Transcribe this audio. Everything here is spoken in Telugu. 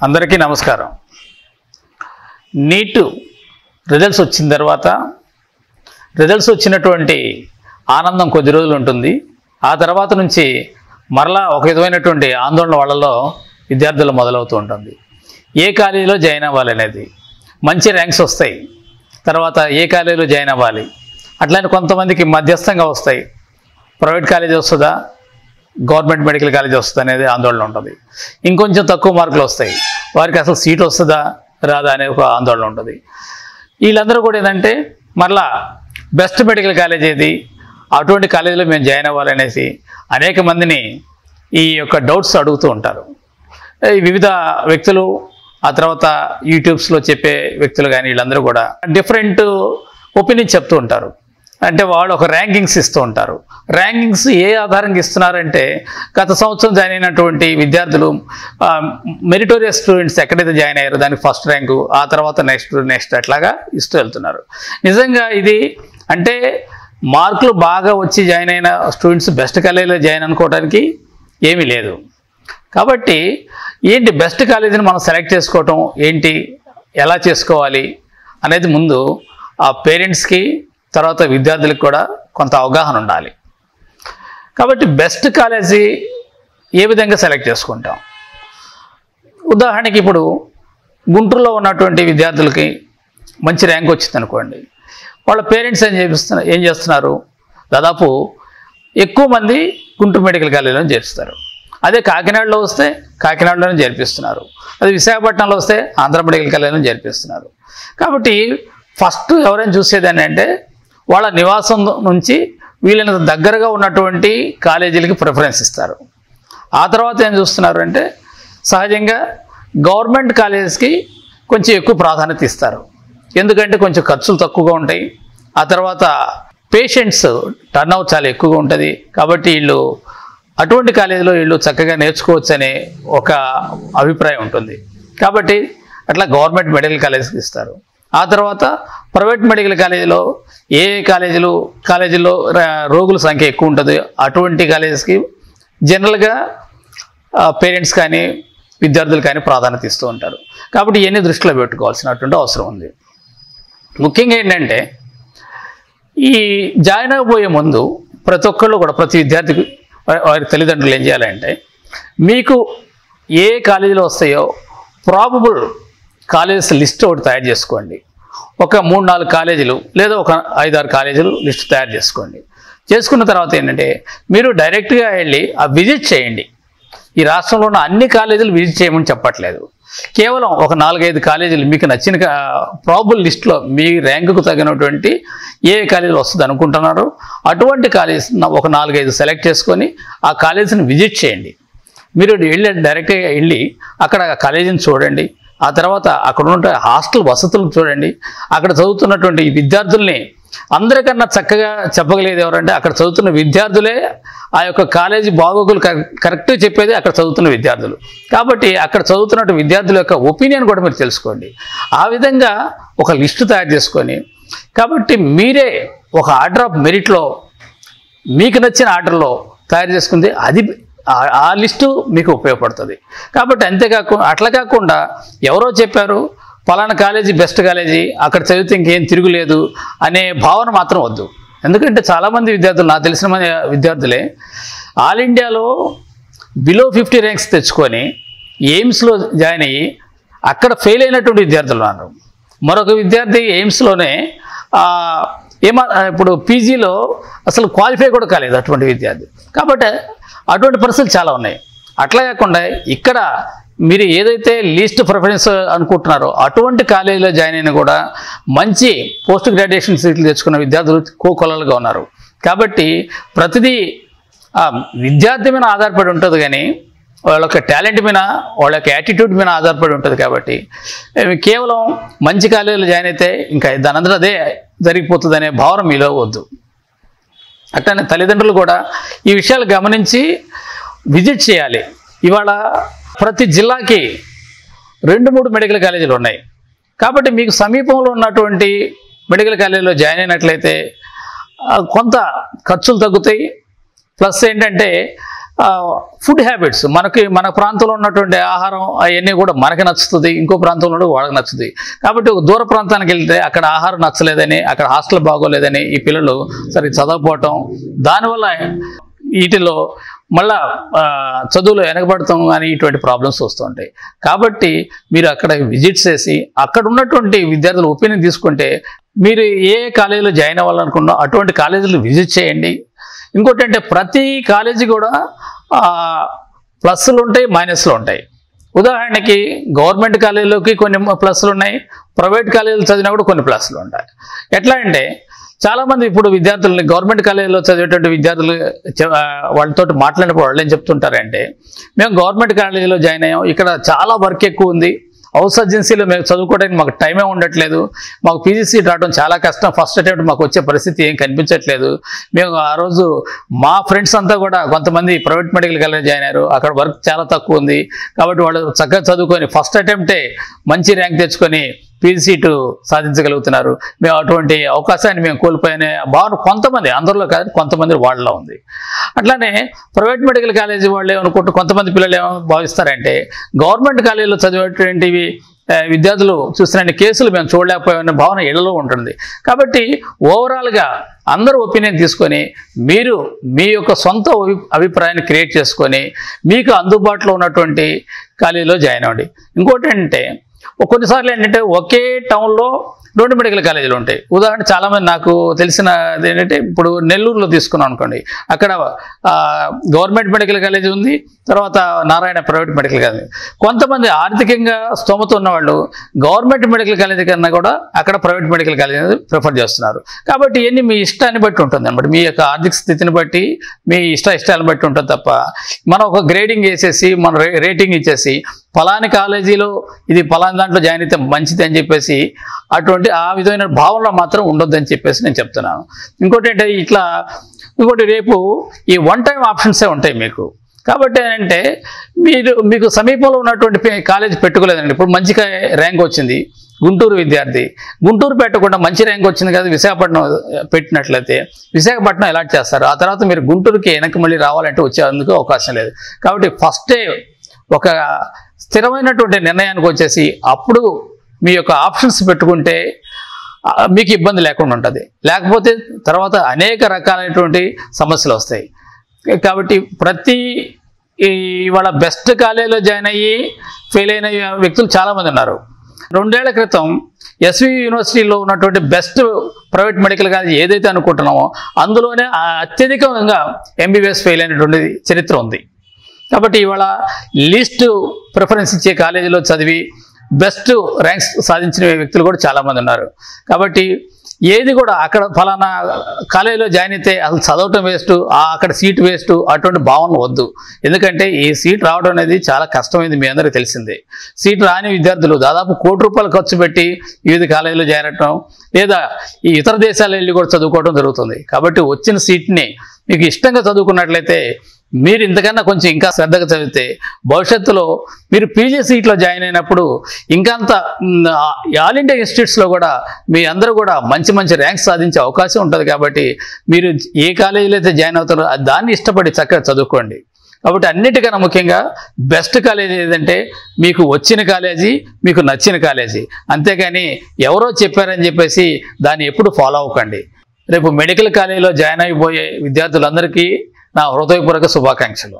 అందరికీ నమస్కారం. నీట్ రిజల్ట్స్ వచ్చిన తర్వాత రిజల్ట్స్ వచ్చినటువంటి ఆనందం కొద్ది రోజులు ఉంటుంది. ఆ తర్వాత నుంచి మరలా ఒక విధమైనటువంటి ఆందోళన వాళ్ళలో విద్యార్థులు మొదలవుతూ ఉంటుంది. ఏ కాలేజీలో జాయిన్ అవ్వాలి అనేది, మంచి ర్యాంక్స్ వస్తాయి, తర్వాత ఏ కాలేజీలో జాయిన్ అవ్వాలి, అట్లానే కొంతమందికి మధ్యస్థంగా వస్తాయి, ప్రైవేట్ కాలేజీ వస్తుందా గవర్నమెంట్ మెడికల్ కాలేజ్ వస్తుంది అనేది ఆందోళన ఉంటుంది. ఇంకొంచెం తక్కువ మార్కులు వస్తాయి, వారికి అసలు సీట్ వస్తుందా రాదా అనే ఒక ఆందోళన ఉంటుంది. వీళ్ళందరూ కూడా ఏంటంటే మరలా బెస్ట్ మెడికల్ కాలేజ్ ఏది, అటువంటి కాలేజీలో మేము జాయిన్ అవ్వాలనేసి అనేక మందిని ఈ యొక్క డౌట్స్ అడుగుతూ ఉంటారు. వివిధ వ్యక్తులు, ఆ తర్వాత యూట్యూబ్స్లో చెప్పే వ్యక్తులు కానీ వీళ్ళందరూ కూడా డిఫరెంట్ ఒపీనియన్ చెప్తూ ఉంటారు. అంటే వాళ్ళు ఒక ర్యాంకింగ్స్ ఇస్తూ ఉంటారు. ర్యాంకింగ్స్ ఏ ఆధారంగా ఇస్తున్నారంటే గత సంవత్సరం జాయిన్ అయినటువంటి విద్యార్థులు, మెరిటోరియస్ స్టూడెంట్స్ ఎక్కడైతే జాయిన్ అయ్యారో దానికి ఫస్ట్ ర్యాంకు, ఆ తర్వాత నెక్స్ట్ అట్లాగా ఇస్తూ వెళ్తున్నారు. నిజంగా ఇది అంటే మార్కులు బాగా వచ్చి జాయిన్ అయిన స్టూడెంట్స్ బెస్ట్ కాలేజీలో జాయిన్ అనుకోవడానికి ఏమీ లేదు. కాబట్టి ఏంటి బెస్ట్ కాలేజీని మనం సెలెక్ట్ చేసుకోవటం ఏంటి, ఎలా చేసుకోవాలి అనేది ముందు ఆ పేరెంట్స్కి తర్వాత విద్యార్థులకు కూడా కొంత అవగాహన ఉండాలి. కాబట్టి బెస్ట్ కాలేజీ ఏ విధంగా సెలెక్ట్ చేసుకుంటాం? ఉదాహరణకి ఇప్పుడు గుంటూరులో ఉన్నటువంటి విద్యార్థులకి మంచి ర్యాంక్ వచ్చింది అనుకోండి, వాళ్ళ పేరెంట్స్ ఏం చేస్తున్నారు, దాదాపు ఎక్కువ మంది గుంటూరు మెడికల్ కాలేజీలో చేరుస్తారు. అదే కాకినాడలో వస్తే కాకినాడలోనే చేర్పిస్తున్నారు, అదే విశాఖపట్నంలో వస్తే ఆంధ్ర మెడికల్ కాలేజీలో చేర్పిస్తున్నారు. కాబట్టి ఫస్ట్ ఎవరైనా చూసేది అంటే వాళ్ళ నివాసం నుంచి వీళ్ళని దగ్గరగా ఉన్నటువంటి కాలేజీలకి ప్రిఫరెన్స్ ఇస్తారు. ఆ తర్వాత ఏం చూస్తున్నారు అంటే సహజంగా గవర్నమెంట్ కాలేజెస్కి కొంచెం ఎక్కువ ప్రాధాన్యత ఇస్తారు. ఎందుకంటే కొంచెం ఖర్చులు తక్కువగా ఉంటాయి, ఆ తర్వాత పేషెంట్స్ టర్న్అవుట్ చాలా ఎక్కువగా ఉంటుంది. కాబట్టి వీళ్ళు అటువంటి కాలేజీలో వీళ్ళు చక్కగా నేర్చుకోవచ్చు అనే ఒక అభిప్రాయం ఉంటుంది. కాబట్టి అట్లా గవర్నమెంట్ మెడికల్ కాలేజీకి ఇస్తారు. ఆ తర్వాత ప్రైవేట్ మెడికల్ కాలేజీలో ఏ కాలేజీలో రోగుల సంఖ్య ఎక్కువ ఉంటుంది అటువంటి కాలేజెస్కి జనరల్గా పేరెంట్స్ కానీ విద్యార్థులు కానీ ప్రాధాన్యత ఇస్తూ ఉంటారు. కాబట్టి ఇవన్నీ దృష్టిలో పెట్టుకోవాల్సినటువంటి అవసరం ఉంది. ముఖ్యంగా ఏంటంటే ఈ జాయిన్ అయిపోయే ముందు ప్రతి ఒక్కళ్ళు కూడా, ప్రతి విద్యార్థికి వారి తల్లిదండ్రులు ఏం చేయాలంటే మీకు ఏ కాలేజీలో వస్తాయో ప్రాబబుల్ కాలేజెస్ లిస్ట్ ఒకటి తయారు చేసుకోండి. ఒక 3-4 కాలేజీలు లేదా ఒక 5-6 కాలేజీలు లిస్ట్ తయారు చేసుకోండి. చేసుకున్న తర్వాత ఏంటంటే మీరు డైరెక్ట్గా వెళ్ళి ఆ విజిట్ చేయండి. ఈ రాష్ట్రంలో ఉన్న అన్ని కాలేజీలు విజిట్ చేయమని చెప్పట్లేదు. కేవలం ఒక 4-5 కాలేజీలు మీకు నచ్చిన ప్రాబబుల్ లిస్ట్లో మీ ర్యాంకుకు తగినటువంటి ఏ కాలేజీలు వస్తుంది అనుకుంటున్నారో అటువంటి కాలేజెస్ ఒక 4-5 సెలెక్ట్ చేసుకొని ఆ కాలేజీని విజిట్ చేయండి. మీరు డైరెక్ట్గా వెళ్ళి అక్కడ కాలేజీని చూడండి. ఆ తర్వాత అక్కడ ఉన్న హాస్టల్ వసతులను చూడండి. అక్కడ చదువుతున్నటువంటి విద్యార్థుల్ని అందరికన్నా చక్కగా చెప్పగలిగేది ఎవరంటే అక్కడ చదువుతున్న విద్యార్థులే. ఆ యొక్క కాలేజీ బాగోగులు కరెక్ట్గా చెప్పేది అక్కడ చదువుతున్న విద్యార్థులు. కాబట్టి అక్కడ చదువుతున్న విద్యార్థుల యొక్క ఒపీనియన్ కూడా మీరు తెలుసుకోండి. ఆ విధంగా ఒక లిస్టు తయారు చేసుకొని, కాబట్టి మీరే ఒక ఆర్డర్ ఆఫ్ మెరిట్లో మీకు నచ్చిన ఆర్డర్లో తయారు చేసుకుంది అది ఆ లిస్టు మీకు ఉపయోగపడుతుంది. కాబట్టి అట్లా కాకుండా ఎవరో చెప్పారు పలానా కాలేజీ బెస్ట్ కాలేజీ, అక్కడ చదివితే ఇంకేం తిరుగులేదు అనే భావన మాత్రం వద్దు. ఎందుకంటే చాలామంది విద్యార్థులు, నాకు తెలిసిన మంది విద్యార్థులే ఆల్ ఇండియాలో బిలో 50 ర్యాంక్స్ తెచ్చుకొని ఎయిమ్స్లో జాయిన్ అయ్యి అక్కడ ఫెయిల్ అయినటువంటి విద్యార్థులు ఉన్నారు. మరొక విద్యార్థి ఎయిమ్స్లోనే ఇప్పుడు పీజీలో అసలు క్వాలిఫై కూడా కాలేదు అటువంటి విద్యార్థి. కాబట్టి అటువంటి పరిస్థితులు చాలా ఉన్నాయి. అట్లా కాకుండా ఇక్కడ మీరు ఏదైతే లీస్ట్ ప్రిఫరెన్స్ అనుకుంటున్నారో అటువంటి కాలేజీలో జాయిన్ అయినా కూడా మంచి పోస్ట్ గ్రాడ్యుయేషన్ సీట్లు తెచ్చుకున్న విద్యార్థులు కోకొల్లలుగా ఉన్నారు. కాబట్టి ప్రతిదీ విద్యార్థి మీద ఆధారపడి ఉంటుంది, కానీ వాళ్ళ యొక్క టాలెంట్ మీద, వాళ్ళ యొక్క యాటిట్యూడ్ మీద ఆధారపడి ఉంటుంది. కాబట్టి కేవలం మంచి కాలేజీలో జాయిన్ అయితే ఇంకా దానందరూ అదే జరిగిపోతుంది అనే భావన మీలో వద్దు. అట్లనే తల్లిదండ్రులు కూడా ఈ విషయాలు గమనించి విజిట్ చేయాలి. ఇవాళ ప్రతి జిల్లాకి 2-3 మెడికల్ కాలేజీలు ఉన్నాయి. కాబట్టి మీకు సమీపంలో ఉన్నటువంటి మెడికల్ కాలేజీలో జాయిన్ అయినట్లయితే కొంత ఖర్చులు తగ్గుతాయి. ప్లస్ ఏంటంటే ఫుడ్ హ్యాబిట్స్, మన ప్రాంతంలో ఉన్నటువంటి ఆహారం అవన్నీ కూడా మనకి నచ్చుతుంది, ఇంకో ప్రాంతంలో వాళ్ళకి నచ్చుతుంది. కాబట్టి ఒక దూర ప్రాంతానికి వెళ్తే అక్కడ ఆహారం నచ్చలేదని, అక్కడ హాస్టల్ బాగోలేదని ఈ పిల్లలు సరిగ్గా చదవకపోవటం, దానివల్ల వీటిలో మళ్ళా చదువులో వెనకబడతాం అని ఇటువంటి ప్రాబ్లమ్స్ వస్తుంటాయి. కాబట్టి మీరు అక్కడ విజిట్ చేసి అక్కడ ఉన్నటువంటి విద్యార్థుల ఒపీనియన్ తీసుకుంటే మీరు ఏ కాలేజీలో జాయిన్ అవ్వాలనుకున్నా అటువంటి కాలేజీలు విజిట్ చేయండి. ఇంకోటి అంటే ప్రతి కాలేజీ కూడా ప్లస్లు ఉంటాయి, మైనస్లు ఉంటాయి. ఉదాహరణకి గవర్నమెంట్ కాలేజీలోకి కొన్ని ప్లస్లు ఉన్నాయి, ప్రైవేట్ కాలేజీలు చదివినా కూడా కొన్ని ప్లస్లు ఉంటాయి. ఎట్లా అంటే చాలామంది ఇప్పుడు విద్యార్థులని గవర్నమెంట్ కాలేజీలో చదివేటువంటి విద్యార్థులు వాళ్ళతో మాట్లాడినప్పుడు వాళ్ళు ఏం చెప్తుంటారంటే, మేము గవర్నమెంట్ కాలేజీలో జాయిన్ అయ్యాం, ఇక్కడ చాలా వర్క్ ఎక్కువ ఉంది, హౌస్ సర్జెన్సీలో మేము చదువుకోవడానికి మాకు టైమే ఉండట్లేదు, మాకు పీజీ సీట్ రావడం చాలా కష్టం, ఫస్ట్ అటెంప్ట్ మాకు వచ్చే పరిస్థితి ఏం కనిపించట్లేదు. మేము ఆ రోజు మా ఫ్రెండ్స్ అంతా కూడా కొంతమంది ప్రైవేట్ మెడికల్ కాలేజ్ జాయిన్ అయ్యారు, అక్కడ వర్క్ చాలా తక్కువ ఉంది, కాబట్టి వాళ్ళు చక్కగా చదువుకొని ఫస్ట్ అటెంప్టే మంచి ర్యాంక్ తెచ్చుకొని పీజీ సీటు సాధించగలుగుతున్నారు. మేము అటువంటి అవకాశాన్ని మేము కోల్పోయనే భావన కొంతమంది, అందరిలో కాదు కొంతమంది వాళ్ళలో ఉంది. అట్లానే ప్రైవేట్ మెడికల్ కాలేజీ వాళ్ళు ఏమనుకుంటూ కొంతమంది పిల్లలు ఏమో భావిస్తారంటే, గవర్నమెంట్ కాలేజీలో చదివేటువంటివి విద్యార్థులు చూస్తున్న కేసులు మేము చూడలేకపోయామనే భావన ఇళ్లలో ఉంటుంది. కాబట్టి ఓవరాల్గా అందరూ ఒపీనియన్ తీసుకొని మీరు మీ యొక్క సొంత అభిప్రాయాన్ని క్రియేట్ చేసుకొని మీకు అందుబాటులో ఉన్నటువంటి కాలేజీలో జాయిన్ అవ్వండి. ఇంకోటి అంటే కొన్నిసార్లు ఏంటంటే ఒకే టౌన్లో 2 మెడికల్ కాలేజీలు ఉంటాయి. ఉదాహరణ చాలామంది నాకు తెలిసినది ఏంటంటే, ఇప్పుడు నెల్లూరులో తీసుకున్నాం అనుకోండి, అక్కడ గవర్నమెంట్ మెడికల్ కాలేజీ ఉంది, తర్వాత నారాయణ ప్రైవేట్ మెడికల్ కాలేజీ. కొంతమంది ఆర్థికంగా స్తోమత ఉన్నవాళ్ళు గవర్నమెంట్ మెడికల్ కాలేజీ కన్నా కూడా అక్కడ ప్రైవేట్ మెడికల్ కాలేజీ ప్రిఫర్ చేస్తున్నారు. కాబట్టి ఇవన్నీ మీ ఇష్టాన్ని బట్టి ఉంటుంది అన్నమాట, మీ యొక్క ఆర్థిక స్థితిని బట్టి మీ ఇష్టాలను బట్టి ఉంటుంది తప్ప మనం ఒక గ్రేడింగ్ వేసేసి మన రేటింగ్ ఇచ్చేసి ఫలాని కాలేజీలో ఇది ఫలాని దాంట్లో జాయిన్ అయితే మంచిది అని చెప్పేసి అటువంటి ఆ విధమైన భావనలో మాత్రం ఉండొద్దని చెప్పేసి నేను చెప్తున్నాను. ఇంకోటి అంటే ఇంకోటి రేపు ఈ వన్ టైం ఆప్షన్సే ఉంటాయి మీకు. కాబట్టి ఏంటంటే మీకు సమీపంలో ఉన్నటువంటి కాలేజీ పెట్టుకోలేదండి. ఇప్పుడు మంచి ర్యాంక్ వచ్చింది, గుంటూరు విద్యార్థి గుంటూరు పెట్టకుండా మంచి ర్యాంక్ వచ్చింది కదా విశాఖపట్నం పెట్టినట్లయితే విశాఖపట్నం అలాట్ చేస్తారు. ఆ తర్వాత మీరు గుంటూరుకి వెనక్కి మళ్ళీ రావాలంటే వచ్చేందుకు అవకాశం లేదు. కాబట్టి ఫస్టే ఒక స్థిరమైనటువంటి నిర్ణయానికి వచ్చేసి అప్పుడు మీ యొక్క ఆప్షన్స్ పెట్టుకుంటే మీకు ఇబ్బంది లేకుండా ఉంటుంది. లేకపోతే తర్వాత అనేక రకాలైనటువంటి సమస్యలు వస్తాయి. కాబట్టి ఇవాళ బెస్ట్ కాలేజీలో జాయిన్ అయ్యి ఫెయిల్ అయిన వ్యక్తులు చాలామంది ఉన్నారు. 2 ఏళ్ల క్రితం ఎస్వి యూనివర్సిటీలో ఉన్నటువంటి బెస్ట్ ప్రైవేట్ మెడికల్ కాలేజ్ ఏదైతే అనుకుంటున్నామో అందులోనే అత్యధికంగా ఎంబీబీఎస్ ఫెయిల్ అయినటువంటి చరిత్ర ఉంది. కాబట్టి ఇవాళ లీస్ట్ ప్రిఫరెన్స్ ఇచ్చే కాలేజీలో చదివి బెస్ట్ ర్యాంక్స్ సాధించిన వ్యక్తులు కూడా చాలామంది ఉన్నారు. కాబట్టి ఏది కూడా అక్కడ ఫలానా కాలేజీలో జాయిన్ అయితే అసలు చదవటం వేస్ట్, అక్కడ సీట్ వేస్ట్ అటువంటి భావన వద్దు. ఎందుకంటే ఈ సీట్ రావడం అనేది చాలా కష్టమైంది, మీ అందరికీ తెలిసిందే. సీట్ రాని విద్యార్థులు దాదాపు ₹1 కోటి ఖర్చు పెట్టి వివిధ కాలేజీలో చేరటం లేదా ఈ ఇతర దేశాలు వెళ్ళి కూడా చదువుకోవడం జరుగుతుంది. కాబట్టి వచ్చిన సీట్ని మీకు ఇష్టంగా చదువుకున్నట్లయితే మీరు ఇంతకన్నా కొంచెం ఇంకా శ్రద్ధగా చదివితే భవిష్యత్తులో మీరు పీజీ సీట్లో జాయిన్ అయినప్పుడు ఇంకంత ఆల్ ఇండియా ఇన్స్టిట్యూట్స్లో కూడా మీ అందరూ కూడా మంచి ర్యాంక్స్ సాధించే అవకాశం ఉంటుంది. కాబట్టి మీరు ఏ కాలేజీలో అయితే జాయిన్ అవుతారో దాన్ని ఇష్టపడి చక్కగా చదువుకోండి. కాబట్టి అన్నిటికన్నా ముఖ్యంగా బెస్ట్ కాలేజీ ఏదంటే మీకు వచ్చిన కాలేజీ, మీకు నచ్చిన కాలేజీ. అంతేగాని ఎవరో చెప్పారని చెప్పేసి దాన్ని ఎప్పుడు ఫాలో అవ్వకండి. రేపు మెడికల్ కాలేజీలో జాయిన్ అయిపోయే విద్యార్థులందరికీ నా హృదయపూర్వక శుభాకాంక్షలు.